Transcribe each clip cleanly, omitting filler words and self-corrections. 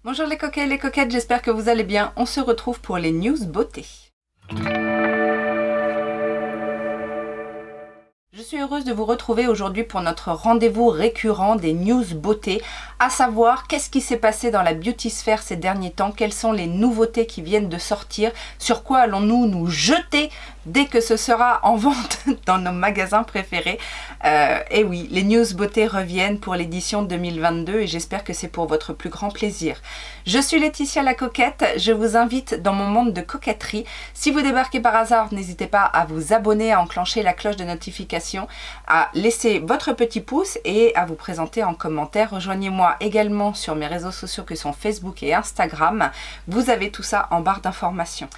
Bonjour les coquets et les coquettes, j'espère que vous allez bien. On se retrouve pour les news beauté. Je suis heureuse de vous retrouver aujourd'hui pour notre rendez-vous récurrent des news beauté, à savoir qu'est-ce qui s'est passé dans la beauty sphère ces derniers temps, quelles sont les nouveautés qui viennent de sortir, sur quoi allons-nous nous jeter dès que ce sera en vente dans nos magasins préférés. Et oui, les news beauté reviennent pour l'édition 2022 et j'espère que c'est pour votre plus grand plaisir. Je suis Laetitia la coquette, je vous invite dans mon monde de coquetterie. Si vous débarquez par hasard, n'hésitez pas à vous abonner, à enclencher la cloche de notification, à laisser votre petit pouce et à vous présenter en commentaire. Rejoignez-moi également sur mes réseaux sociaux que sont Facebook et Instagram. Vous avez tout ça en barre d'informations.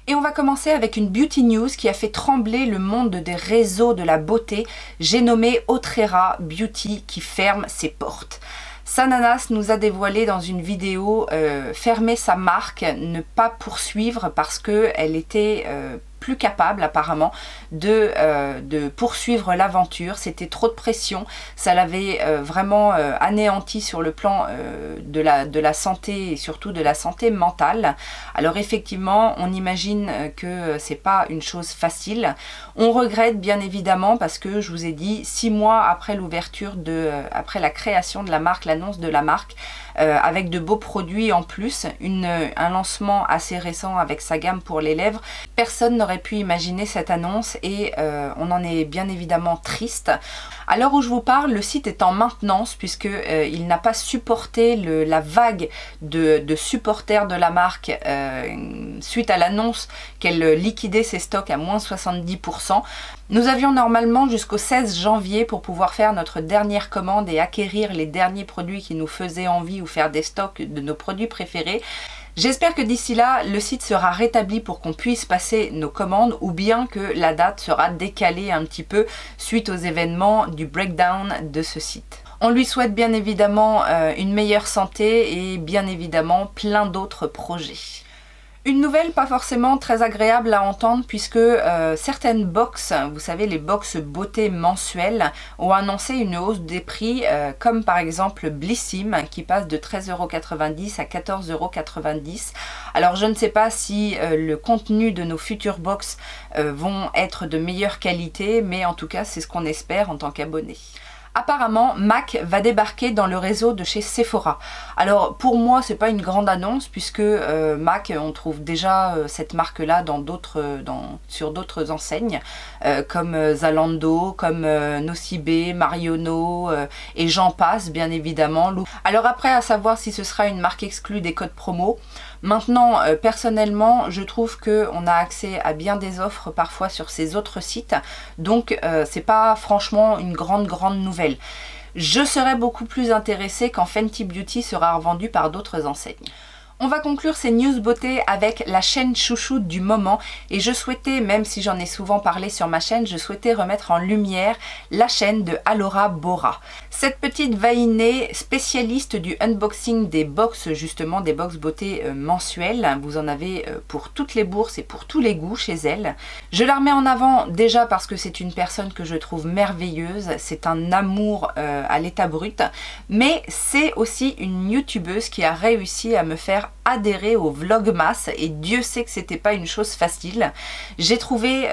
Et on va commencer avec une beauty news qui a fait trembler le monde des réseaux de la beauté. J'ai nommé Autrera Beauty qui ferme ses portes. Sananas nous a dévoilé dans une vidéo fermer sa marque, ne pas poursuivre parce qu'elle était plus capable apparemment de poursuivre l'aventure. C'était trop de pression, ça l'avait vraiment anéanti sur le plan de la santé et surtout de la santé mentale. Alors effectivement, on imagine que c'est pas une chose facile. On regrette bien évidemment parce que je vous ai dit 6 mois après l'ouverture après la création de la marque, l'annonce de la marque, avec de beaux produits en plus, un lancement assez récent avec sa gamme pour les lèvres. Personne n'aurait pu imaginer cette annonce et on en est bien évidemment triste. À l'heure où je vous parle, le site est en maintenance puisque il n'a pas supporté la vague de supporters de la marque suite à l'annonce qu'elle liquidait ses stocks à moins 70%. Nous avions normalement jusqu'au 16 janvier pour pouvoir faire notre dernière commande et acquérir les derniers produits qui nous faisaient envie ou faire des stocks de nos produits préférés. J'espère que d'ici là, le site sera rétabli pour qu'on puisse passer nos commandes ou bien que la date sera décalée un petit peu suite aux événements du breakdown de ce site. On lui souhaite bien évidemment une meilleure santé et bien évidemment plein d'autres projets. Une nouvelle pas forcément très agréable à entendre puisque certaines box, vous savez les box beauté mensuelles, ont annoncé une hausse des prix comme par exemple Blissim qui passe de 13,90 € à 14,90 €. Alors je ne sais pas si le contenu de nos futures box vont être de meilleure qualité, mais en tout cas c'est ce qu'on espère en tant qu'abonné. Apparemment, MAC va débarquer dans le réseau de chez Sephora. Alors pour moi, c'est pas une grande annonce puisque MAC, on trouve déjà cette marque-là sur d'autres enseignes comme Zalando, comme Nocibé, Marionneau et j'en passe bien évidemment. Alors après, à savoir si ce sera une marque exclue des codes promo. Maintenant, personnellement, je trouve qu'on a accès à bien des offres parfois sur ces autres sites, donc c'est pas franchement une grande nouvelle. Je serais beaucoup plus intéressée quand Fenty Beauty sera revendu par d'autres enseignes. On va conclure ces news beauté avec la chaîne chouchoute du moment et je souhaitais, même si j'en ai souvent parlé sur ma chaîne, je souhaitais remettre en lumière la chaîne de Alora Bora. Cette petite vainée spécialiste du unboxing des box, justement des box beauté mensuelles, vous en avez pour toutes les bourses et pour tous les goûts chez elle. Je la remets en avant déjà parce que c'est une personne que je trouve merveilleuse, c'est un amour à l'état brut, mais c'est aussi une youtubeuse qui a réussi à me faire adhérer au Vlogmas et Dieu sait que c'était pas une chose facile. J'ai trouvé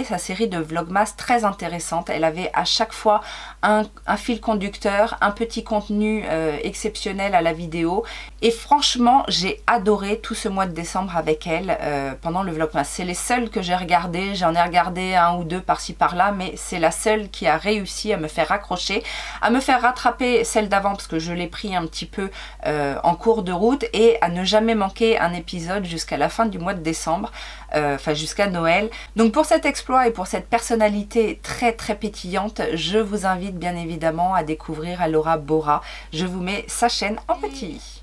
sa série de Vlogmas très intéressante. Elle avait à chaque fois un fil conducteur, un petit contenu exceptionnel à la vidéo et franchement j'ai adoré tout ce mois de décembre avec elle pendant le Vlogmas. C'est les seuls que j'ai regardés, j'en ai regardé un ou deux par-ci par-là, mais c'est la seule qui a réussi à me faire accrocher, à me faire rattraper celle d'avant parce que je l'ai pris un petit peu en cours de route et à ne jamais manquer un épisode jusqu'à la fin du mois de décembre, enfin jusqu'à Noël. Donc pour cet exploit et pour cette personnalité très pétillante, je vous invite bien évidemment à découvrir Alora Bora. Je vous mets sa chaîne en petit.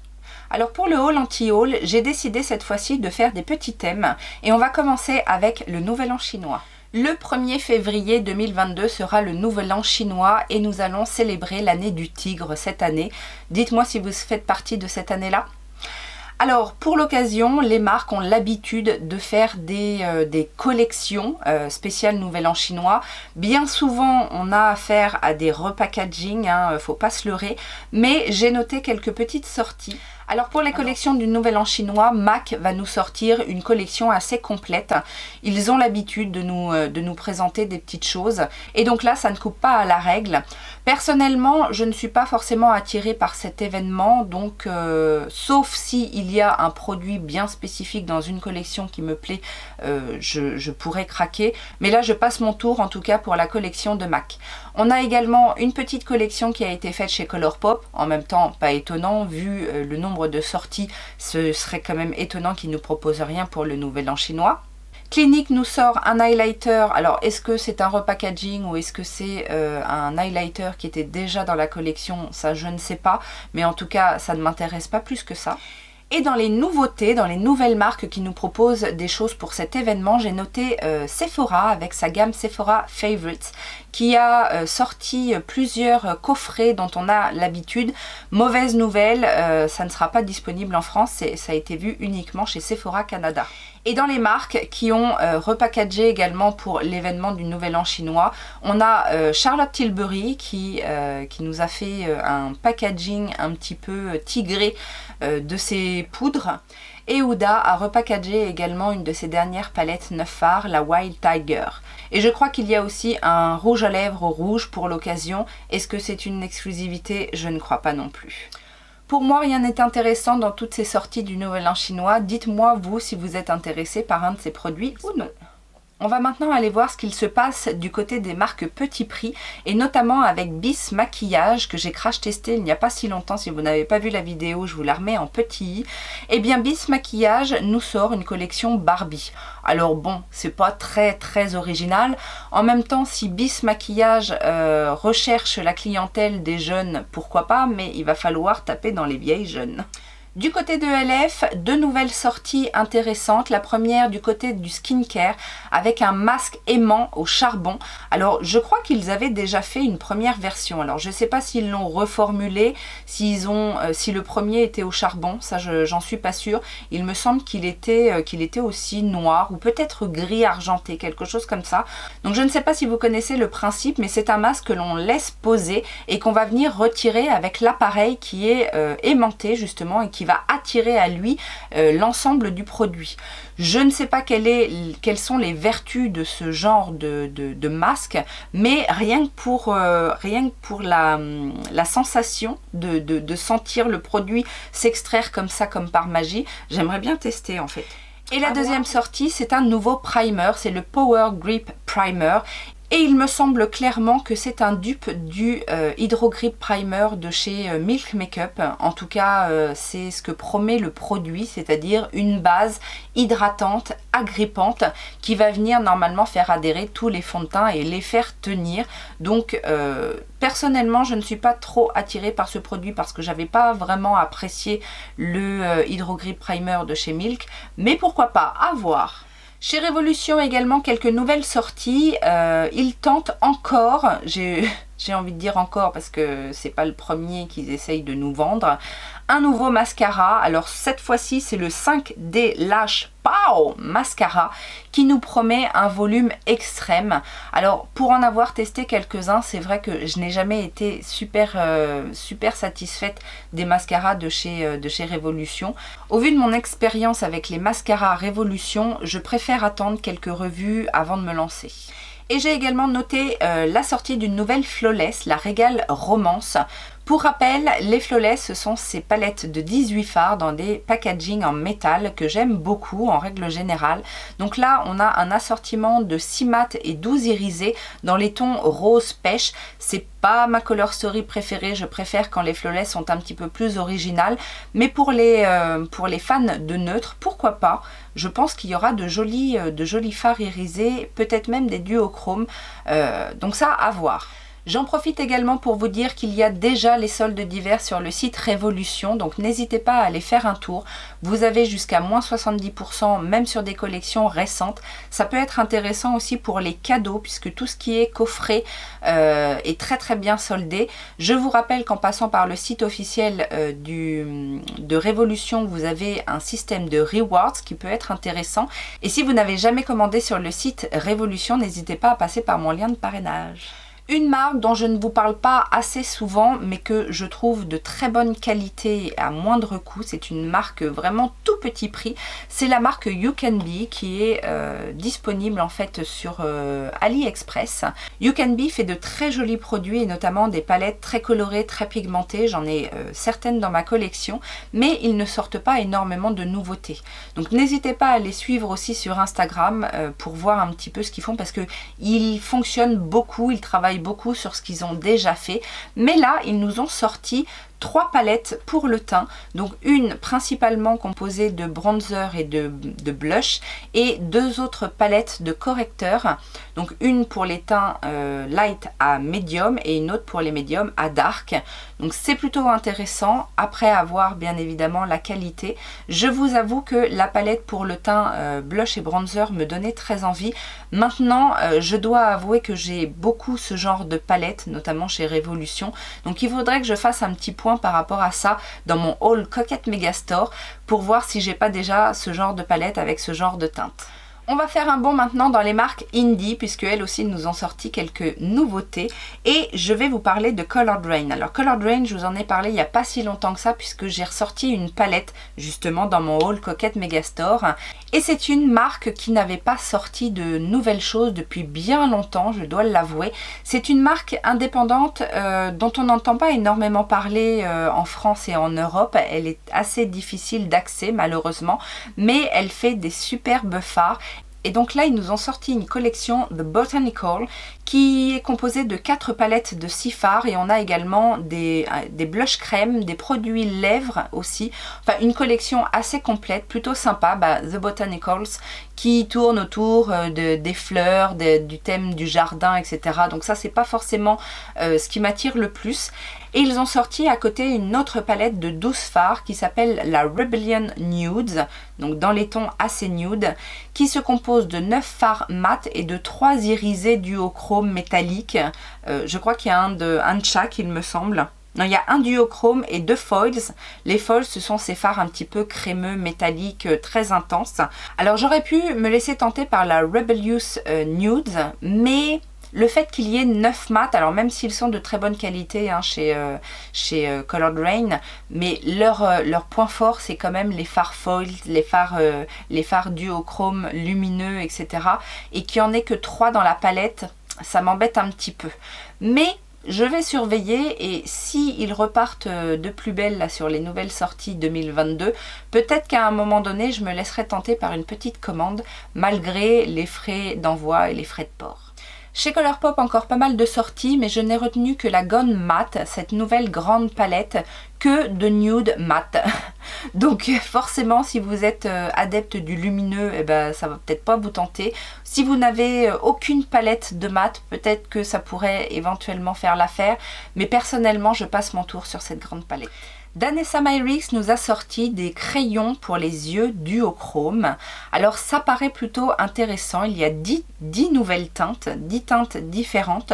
Alors pour le haul anti-haul, j'ai décidé cette fois-ci de faire des petits thèmes et on va commencer avec le Nouvel An chinois. Le 1er février 2022 sera le Nouvel An chinois et nous allons célébrer l'année du tigre cette année. Dites-moi si vous faites partie de cette année-là. Alors pour l'occasion, les marques ont l'habitude de faire des collections spéciales Nouvel An chinois. Bien souvent on a affaire à des repackaging, faut pas se leurrer, mais j'ai noté quelques petites sorties. Alors pour les collections du Nouvel An chinois, MAC va nous sortir une collection assez complète. Ils ont l'habitude de nous présenter des petites choses. Et donc là, ça ne coupe pas à la règle. Personnellement, je ne suis pas forcément attirée par cet événement. Donc, sauf si il y a un produit bien spécifique dans une collection qui me plaît, je pourrais craquer. Mais là, je passe mon tour en tout cas pour la collection de MAC. On a également une petite collection qui a été faite chez Colourpop. En même temps, pas étonnant, vu le nombre de sorties, ce serait quand même étonnant qu'ils ne nous proposent rien pour le Nouvel An chinois. Clinique nous sort un highlighter. Alors, est-ce que c'est un repackaging ou est-ce que c'est un highlighter qui était déjà dans la collection? Ça, je ne sais pas. Mais en tout cas, ça ne m'intéresse pas plus que ça. Et dans les nouveautés, dans les nouvelles marques qui nous proposent des choses pour cet événement, j'ai noté Sephora avec sa gamme Sephora Favorites qui a sorti plusieurs coffrets dont on a l'habitude. Mauvaise nouvelle, ça ne sera pas disponible en France, ça a été vu uniquement chez Sephora Canada. Et dans les marques qui ont repackagé également pour l'événement du Nouvel An chinois, on a Charlotte Tilbury qui nous a fait un packaging un petit peu tigré de ses poudres. Et Huda a repackagé également une de ses dernières palettes 9 phares, la Wild Tiger. Et je crois qu'il y a aussi un rouge à lèvres rouge pour l'occasion. Est-ce que c'est une exclusivité? Je ne crois pas non plus. Pour moi, rien n'est intéressant dans toutes ces sorties du Nouvel An chinois. Dites-moi, vous, si vous êtes intéressé par un de ces produits ou non. On va maintenant aller voir ce qu'il se passe du côté des marques petit prix et notamment avec Bis Maquillage que j'ai crash testé il n'y a pas si longtemps. Si vous n'avez pas vu la vidéo, je vous la remets en petit i. Eh bien Bis Maquillage nous sort une collection Barbie. Alors bon, c'est pas très original. En même temps, si Bis Maquillage recherche la clientèle des jeunes, pourquoi pas, mais il va falloir taper dans les vieilles jeunes. Du côté de LF, deux nouvelles sorties intéressantes. La première du côté du skincare avec un masque aimant au charbon. Alors je crois qu'ils avaient déjà fait une première version. Alors je ne sais pas s'ils l'ont reformulé, si le premier était au charbon, ça j'en suis pas sûre. Il me semble qu'il était aussi noir ou peut-être gris argenté, quelque chose comme ça. Donc je ne sais pas si vous connaissez le principe, mais c'est un masque que l'on laisse poser et qu'on va venir retirer avec l'appareil qui est aimanté justement et qui va attirer à lui l'ensemble du produit. Je ne sais pas quelles sont les vertus de ce genre de masque, mais rien que pour la sensation de sentir le produit s'extraire comme ça, comme par magie, j'aimerais bien tester en fait. Et la deuxième sortie, c'est un nouveau primer, c'est le Power Grip Primer. Et il me semble clairement que c'est un dupe du Hydro Grip Primer de chez Milk Makeup. En tout cas, c'est ce que promet le produit, c'est-à-dire une base hydratante, agrippante, qui va venir normalement faire adhérer tous les fonds de teint et les faire tenir. Donc, personnellement, je ne suis pas trop attirée par ce produit parce que j'avais pas vraiment apprécié le Hydro Grip Primer de chez Milk. Mais pourquoi pas, à voir. Chez Révolution également quelques nouvelles sorties, ils tentent encore, j'ai envie de dire encore parce que c'est pas le premier qu'ils essayent de nous vendre, un nouveau mascara. Alors cette fois-ci c'est le 5D Lash Pow Mascara qui nous promet un volume extrême. Alors pour en avoir testé quelques-uns, c'est vrai que je n'ai jamais été super satisfaite des mascaras de chez Révolution. Au vu de mon expérience avec les mascaras Révolution, je préfère attendre quelques revues avant de me lancer. Et j'ai également noté la sortie d'une nouvelle Flawless, la Régal Romance. Pour rappel, les Flawless, ce sont ces palettes de 18 fards dans des packaging en métal que j'aime beaucoup en règle générale. Donc là, on a un assortiment de 6 mat et 12 irisés dans les tons rose pêche. C'est pas ma color story préférée, je préfère quand les Flawless sont un petit peu plus originales. Mais pour les fans de neutre, pourquoi pas? Je pense qu'il y aura de jolis fards irisés, peut-être même des duochromes. Donc ça, à voir. J'en profite également pour vous dire qu'il y a déjà les soldes d'hiver sur le site Révolution, donc n'hésitez pas à aller faire un tour. Vous avez jusqu'à moins 70% même sur des collections récentes. Ça peut être intéressant aussi pour les cadeaux puisque tout ce qui est coffret est très bien soldé. Je vous rappelle qu'en passant par le site officiel de Révolution, vous avez un système de rewards qui peut être intéressant. Et si vous n'avez jamais commandé sur le site Révolution, n'hésitez pas à passer par mon lien de parrainage. Une marque dont je ne vous parle pas assez souvent, mais que je trouve de très bonne qualité à moindre coût. C'est une marque vraiment tout petit prix. C'est la marque You Can Be qui est disponible en fait sur AliExpress. You Can Be fait de très jolis produits et notamment des palettes très colorées, très pigmentées. J'en ai certaines dans ma collection, mais ils ne sortent pas énormément de nouveautés. Donc n'hésitez pas à les suivre aussi sur Instagram pour voir un petit peu ce qu'ils font parce qu'ils fonctionnent beaucoup, ils travaillent beaucoup sur ce qu'ils ont déjà fait, mais là ils nous ont sorti 3 palettes pour le teint, donc une principalement composée de bronzer et de blush et 2 autres palettes de correcteurs, donc une pour les teints light à medium et une autre pour les médiums à dark. Donc c'est plutôt intéressant après avoir bien évidemment la qualité. Je vous avoue que la palette pour le teint blush et bronzer me donnait très envie. Maintenant je dois avouer que j'ai beaucoup ce genre de palette, notamment chez Révolution, donc il faudrait que je fasse un petit point par rapport à ça dans mon haul Coquette Megastore pour voir si j'ai pas déjà ce genre de palette avec ce genre de teinte. On va faire un bond maintenant dans les marques indie puisque elles aussi nous ont sorti quelques nouveautés et je vais vous parler de Colored Rain. Alors Colored Rain, je vous en ai parlé il n'y a pas si longtemps que ça puisque j'ai ressorti une palette justement dans mon haul Coquette Megastore et c'est une marque qui n'avait pas sorti de nouvelles choses depuis bien longtemps, je dois l'avouer. C'est une marque indépendante dont on n'entend pas énormément parler en France et en Europe. Elle est assez difficile d'accès malheureusement, mais elle fait des superbes fards. Et donc là, ils nous ont sorti une collection The Botanical qui est composée de 4 palettes de 6 fards et on a également des blush crème, des produits lèvres aussi. Enfin, une collection assez complète, plutôt sympa, The Botanicals, qui tourne autour des fleurs, du thème du jardin, etc. Donc ça, c'est pas forcément ce qui m'attire le plus. Et ils ont sorti à côté une autre palette de 12 fards qui s'appelle la Rebellion Nudes, donc dans les tons assez nude, qui se compose de 9 fards mat et de 3 irisés duochrome métalliques. Je crois qu'il y a un de chaque, il me semble. Non, il y a un duochrome et 2 foils. Les foils, ce sont ces fards un petit peu crémeux, métalliques, très intenses. Alors j'aurais pu me laisser tenter par la Rebellious Nudes, mais le fait qu'il y ait 9 mat, alors même s'ils sont de très bonne qualité hein, chez Colored Rain, mais leur point fort c'est quand même les fards foils, les fards duochrome lumineux, etc. Et qu'il n'y en ait que 3 dans la palette, ça m'embête un petit peu. Mais je vais surveiller et s'ils repartent de plus belle là, sur les nouvelles sorties 2022, peut-être qu'à un moment donné je me laisserai tenter par une petite commande malgré les frais d'envoi et les frais de port. Chez Colourpop, encore pas mal de sorties, mais je n'ai retenu que la Gone Matte, cette nouvelle grande palette, que de nude mat. Donc forcément, si vous êtes adepte du lumineux, eh ben, ça va peut-être pas vous tenter. Si vous n'avez aucune palette de mat, peut-être que ça pourrait éventuellement faire l'affaire, mais personnellement, je passe mon tour sur cette grande palette. Danessa Myricks nous a sorti des crayons pour les yeux duochrome. Alors ça paraît plutôt intéressant, il y a 10 nouvelles teintes, 10 teintes différentes.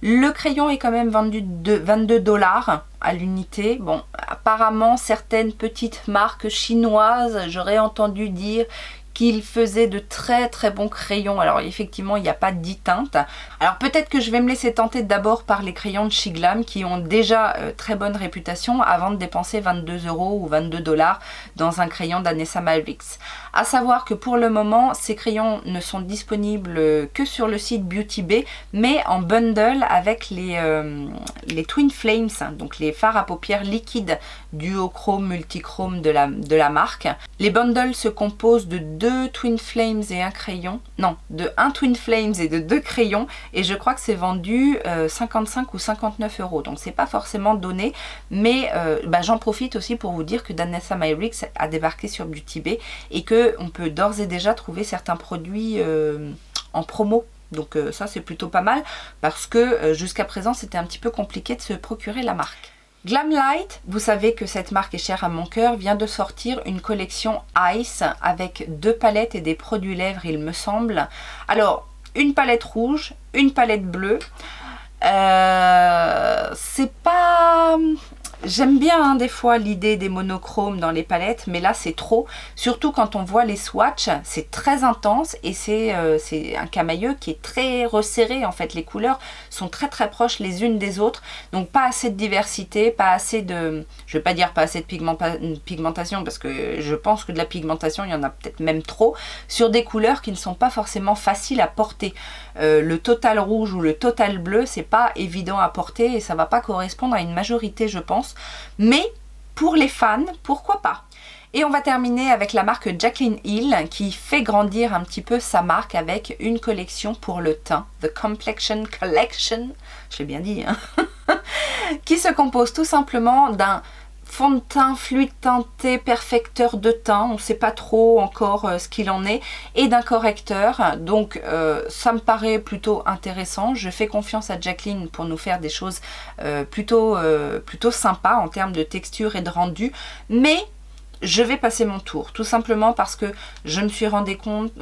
Le crayon est quand même vendu de 22 $ à l'unité. Bon, apparemment certaines petites marques chinoises, j'aurais entendu dire qu'il faisait de très très bons crayons. Alors effectivement il n'y a pas 10 teintes. Alors peut-être que je vais me laisser tenter d'abord par les crayons de Chez Glam qui ont déjà très bonne réputation avant de dépenser 22 € ou 22 $ dans un crayon Danessa Myricks. A savoir que pour le moment ces crayons ne sont disponibles que sur le site Beauty Bay, mais en bundle avec les Twin Flames, donc les fards à paupières liquides duochrome, multichrome de la marque. Les bundles se composent de 2 Twin Flames et un crayon, non, de 1 Twin Flames et de 2 crayons, et je crois que c'est vendu 55 ou 59 €, donc c'est pas forcément donné, mais j'en profite aussi pour vous dire que Danessa Myricks a débarqué sur Beauty Bay et que on peut d'ores et déjà trouver certains produits en promo. Donc ça c'est plutôt pas mal parce que jusqu'à présent c'était un petit peu compliqué de se procurer la marque. Glamlight, vous savez que cette marque est chère à mon cœur, vient de sortir une collection Ice avec 2 palettes et des produits lèvres il me semble. Alors une palette rouge, une palette bleue. C'est pas J'aime bien hein, des fois l'idée des monochromes dans les palettes, mais là c'est trop. Surtout quand on voit les swatchs, c'est très intense et c'est un camailleux qui est très resserré en fait. Les couleurs sont très très proches les unes des autres, donc pas assez de diversité, pas assez de... Je vais pas dire pas assez de pigmentation parce que je pense que de la pigmentation il y en a peut-être même trop, sur des couleurs qui ne sont pas forcément faciles à porter. Le total rouge ou le total bleu, c'est pas évident à porter et ça va pas correspondre à une majorité je pense. Mais pour les fans, pourquoi pas? Et on va terminer avec la marque Jaclyn Hill qui fait grandir un petit peu sa marque avec une collection pour le teint, The Complexion Collection, je l'ai bien dit, hein qui se compose tout simplement d'un fond de teint fluide teinté perfecteur de teint, on ne sait pas trop encore ce qu'il en est, et d'un correcteur, donc ça me paraît plutôt intéressant. Je fais confiance à Jaclyn pour nous faire des choses plutôt sympas en termes de texture et de rendu, mais je vais passer mon tour, tout simplement parce que je me suis rendu compte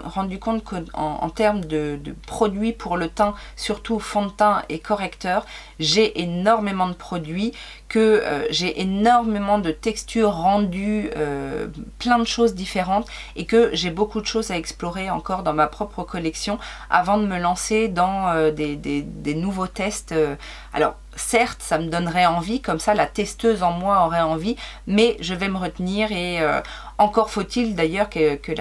qu'en termes de produits pour le teint, surtout fond de teint et correcteur, j'ai énormément de produits, que j'ai énormément de textures rendues, plein de choses différentes et que j'ai beaucoup de choses à explorer encore dans ma propre collection avant de me lancer dans des nouveaux tests. Alors certes ça me donnerait envie, comme ça la testeuse en moi aurait envie, mais je vais me retenir et encore faut-il d'ailleurs que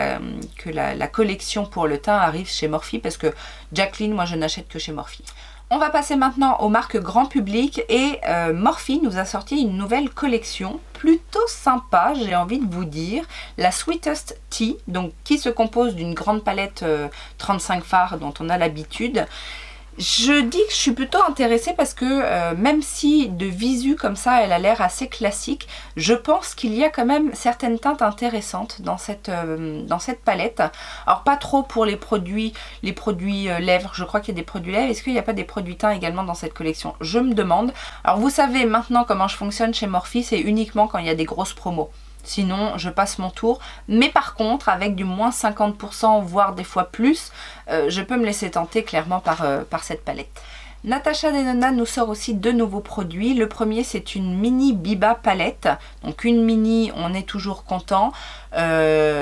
la collection pour le teint arrive chez Morphe, parce que Jaclyn, moi je n'achète que chez Morphe. On va passer maintenant aux marques grand public et Morphe nous a sorti une nouvelle collection plutôt sympa, j'ai envie de vous dire, la Sweetest Tea, donc qui se compose d'une grande palette 35 fards dont on a l'habitude. Je dis que je suis plutôt intéressée parce que même si de visu comme ça elle a l'air assez classique, je pense qu'il y a quand même certaines teintes intéressantes dans cette palette. Alors pas trop pour les produits lèvres, je crois qu'il y a des produits lèvres. Est-ce qu'il n'y a pas des produits teints également dans cette collection? Je me demande. Alors vous savez maintenant comment je fonctionne chez Morphe, c'est uniquement quand il y a des grosses promos. Sinon je passe mon tour, mais par contre avec du moins 50% voire des fois plus, je peux me laisser tenter clairement par cette palette. Natasha Denona nous sort aussi deux nouveaux produits. Le premier c'est une mini Biba palette, donc une mini, on est toujours content,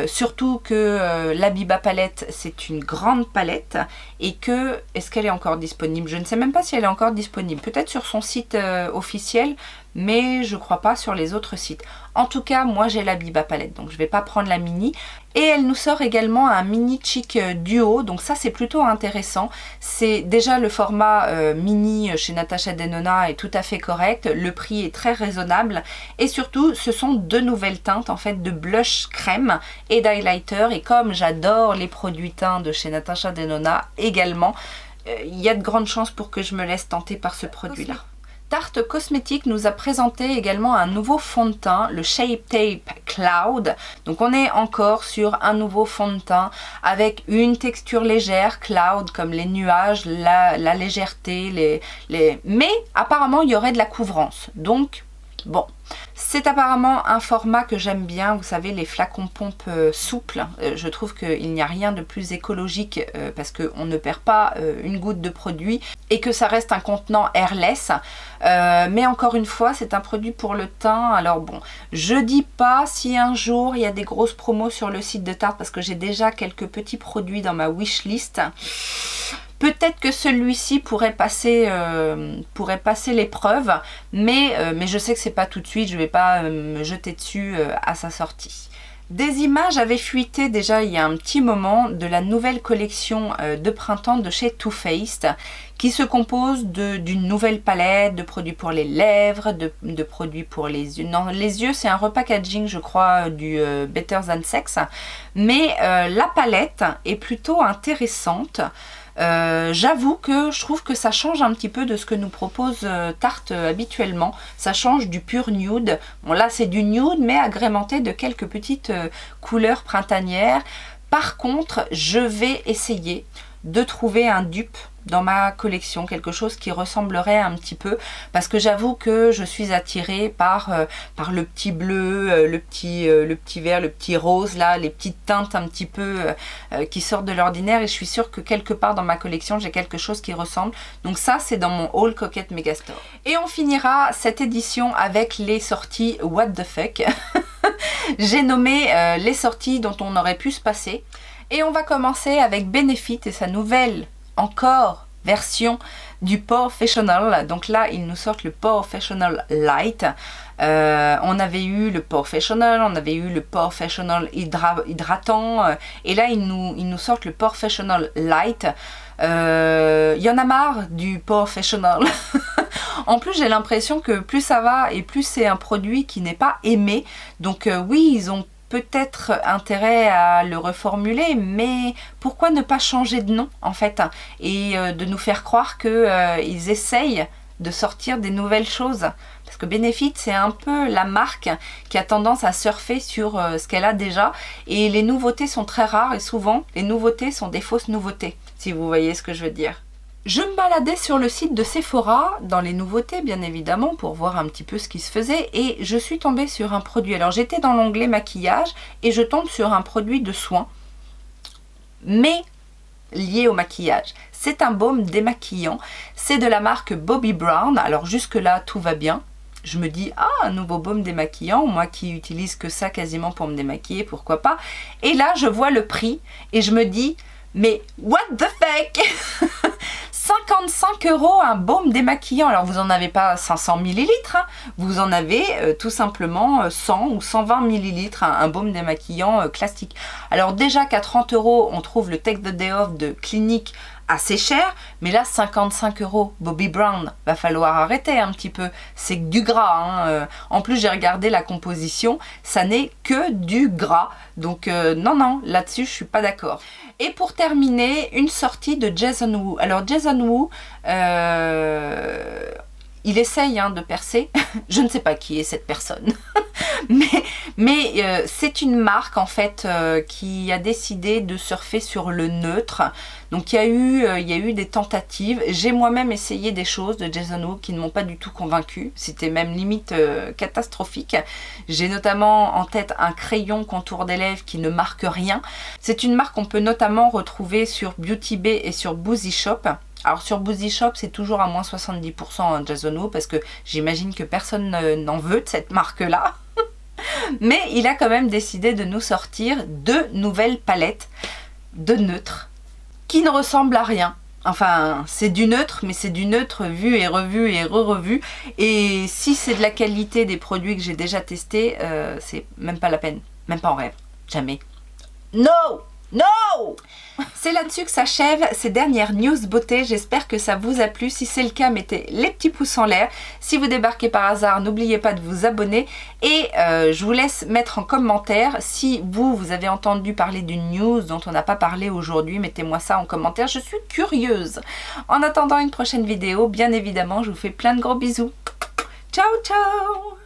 surtout que la Biba palette c'est une grande palette et que, est-ce qu'elle est encore disponible? Je ne sais même pas si elle est encore disponible, peut-être sur son site officiel, mais je crois pas sur les autres sites. En tout cas moi j'ai la Biba palette, donc je vais pas prendre la mini. Et elle nous sort également un mini cheek duo, donc ça c'est plutôt intéressant. C'est déjà le format mini chez Natasha Denona est tout à fait correct, le prix est très raisonnable et surtout ce sont deux nouvelles teintes en fait de blush crème et d'highlighter, et comme j'adore les produits teints de chez Natasha Denona également, il y a de grandes chances pour que je me laisse tenter par ce produit là. Tarte Cosmétique nous a présenté également un nouveau fond de teint, le Shape Tape Cloud. Donc on est encore sur un nouveau fond de teint avec une texture légère, cloud comme les nuages, la légèreté, mais apparemment il y aurait de la couvrance. Donc bon, c'est apparemment un format que j'aime bien, vous savez les flacons pompe souples, je trouve qu'il n'y a rien de plus écologique parce qu'on ne perd pas une goutte de produit et que ça reste un contenant airless, mais encore une fois c'est un produit pour le teint. Alors bon, je dis pas si un jour il y a des grosses promos sur le site de Tarte parce que j'ai déjà quelques petits produits dans ma wishlist. Peut-être que celui-ci pourrait passer l'épreuve, mais je sais que c'est pas tout de suite, je vais pas me jeter dessus à sa sortie. Des images avaient fuité déjà il y a un petit moment de la nouvelle collection de printemps de chez Too Faced qui se compose d'une nouvelle palette de produits pour les lèvres, de produits pour les yeux. Non, les yeux c'est un repackaging je crois du Better Than Sex, mais la palette est plutôt intéressante. J'avoue que je trouve que ça change un petit peu de ce que nous propose Tarte habituellement. Ça change du pur nude. Bon là c'est du nude mais agrémenté de quelques petites couleurs printanières. Par contre je vais essayer de trouver un dupe dans ma collection, quelque chose qui ressemblerait un petit peu, parce que j'avoue que je suis attirée par le petit bleu, le petit vert, le petit rose là, les petites teintes un petit peu qui sortent de l'ordinaire, et je suis sûre que quelque part dans ma collection j'ai quelque chose qui ressemble. Donc ça, c'est dans mon haul Coquette Megastore. Et on finira cette édition avec les sorties What the fuck. J'ai nommé les sorties dont on aurait pu se passer. Et on va commencer avec Benefit et sa nouvelle version du Professional. Donc là, ils nous sortent le Professional Light. On avait eu le Professional, on avait eu le Professional hydratant, et là ils nous sortent le Professional Light. Il y en a marre du Professional. En plus, j'ai l'impression que plus ça va et plus c'est un produit qui n'est pas aimé. Donc oui, ils ont peut-être intérêt à le reformuler, mais pourquoi ne pas changer de nom en fait, et de nous faire croire qu'ils essayent de sortir des nouvelles choses, parce que Benefit, c'est un peu la marque qui a tendance à surfer sur ce qu'elle a déjà, et les nouveautés sont très rares, et souvent les nouveautés sont des fausses nouveautés, si vous voyez ce que je veux dire. Je me baladais sur le site de Sephora, dans les nouveautés bien évidemment, pour voir un petit peu ce qui se faisait, et je suis tombée sur un produit. Alors j'étais dans l'onglet maquillage, et je tombe sur un produit de soin, mais lié au maquillage. C'est un baume démaquillant, c'est de la marque Bobbi Brown. Alors jusque là tout va bien. Je me dis, ah, un nouveau baume démaquillant, moi qui utilise que ça quasiment pour me démaquiller, pourquoi pas. Et là je vois le prix et je me dis, mais what the fuck. 55 € un baume démaquillant. Alors vous en avez pas 500 ml, hein. Vous en avez tout simplement 100 ou 120 ml, un baume démaquillant classique. Alors déjà qu'à 30 € on trouve le Take the Day Off de Clinique assez cher, mais là 55 €, Bobbi Brown, va falloir arrêter un petit peu, c'est du gras, hein. En plus j'ai regardé la composition, ça n'est que du gras, donc non, là-dessus je suis pas d'accord. Et pour terminer, une sortie de Jason Wu. Alors Jason Wu, il essaye de percer, je ne sais pas qui est cette personne, mais c'est une marque en fait qui a décidé de surfer sur le neutre. Donc il y a eu des tentatives, j'ai moi-même essayé des choses de Jason Wu qui ne m'ont pas du tout convaincue, c'était même limite catastrophique. J'ai notamment en tête un crayon contour des lèvres qui ne marque rien. C'est une marque qu'on peut notamment retrouver sur Beauty Bay et sur Boozy Shop. Alors sur Boozy Shop, c'est toujours à moins 70% Jason Wu, parce que j'imagine que personne n'en veut de cette marque-là. Mais il a quand même décidé de nous sortir 2 nouvelles palettes de neutre qui ne ressemblent à rien. Enfin, c'est du neutre, mais c'est du neutre vu et revu et re-revu. Et si c'est de la qualité des produits que j'ai déjà testés, c'est même pas la peine. Même pas en rêve. Jamais. No! No! C'est là-dessus que s'achèvent ces dernières news beauté. J'espère que ça vous a plu. Si c'est le cas, mettez les petits pouces en l'air. Si vous débarquez par hasard, n'oubliez pas de vous abonner. Et je vous laisse mettre en commentaire si vous avez entendu parler d'une news dont on n'a pas parlé aujourd'hui. Mettez-moi ça en commentaire. Je suis curieuse. En attendant une prochaine vidéo, bien évidemment, je vous fais plein de gros bisous. Ciao, ciao!